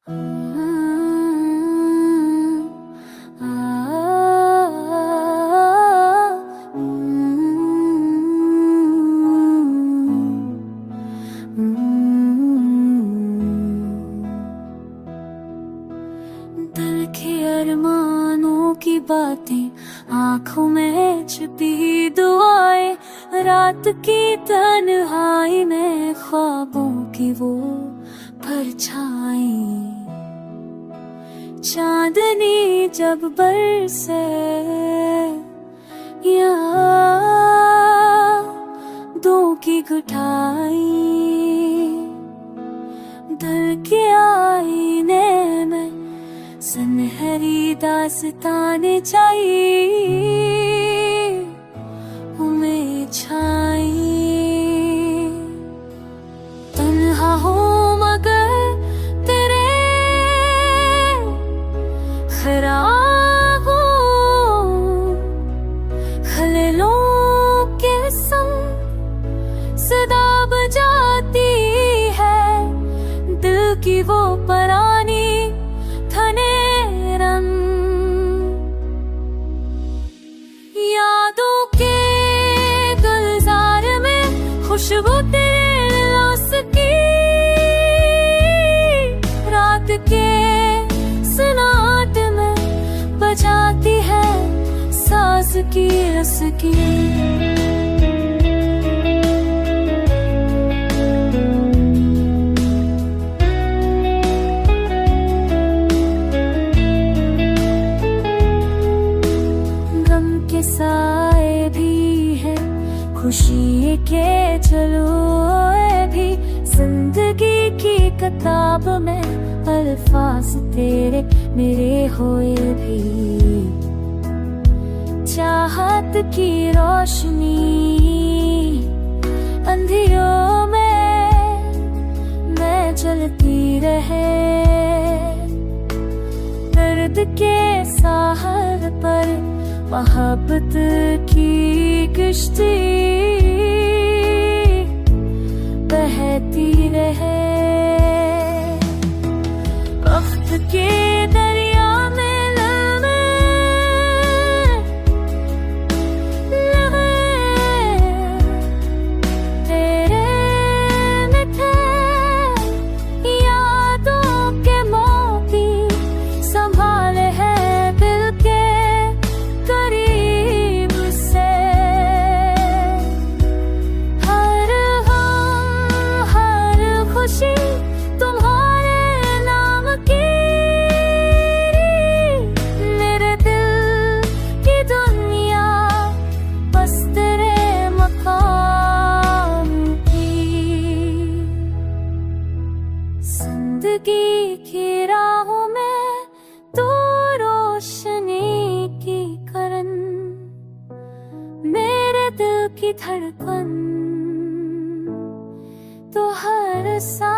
दिल के अरमानों की बातें, आंखों में छिपी दुआएं, रात की तन्हाई में ख्वाबों की वो परछाई। चांदनी जब बरसे यादों की घुटाई, दिल के आईने में सुनहरी दास्तानें चाहिए हमें छाई। तन्हा हूँ मगर तेरे खराबों, खलेलों के संग सदा बजाती है दिल की वो परानी थने रंग। यादों के गुलजार में खुशबू तेरे लौस की, रात के सनाट में बजाती है साज की रस की। साए भी है खुशी के चलोए भी, जिंदगी की किताब में अल्फाज तेरे मेरे होए भी। चाहत की रोशनी अंधियों में मैं जलती रहे, दर्द के साहर पर मोहब्बत की किश्ती बहती रहे। वक्त के दरिया में तेरे मिठे यादों के मोती संभाले है दिल के करीब से। हर गम हर खुशी तुम्हारे नाम की, मेरे दिल की दुनिया बस तेरे मकाम की। जिंदगी की राहों में तू रोशनी की करन, मेरे दिल की धड़कन तो हर सा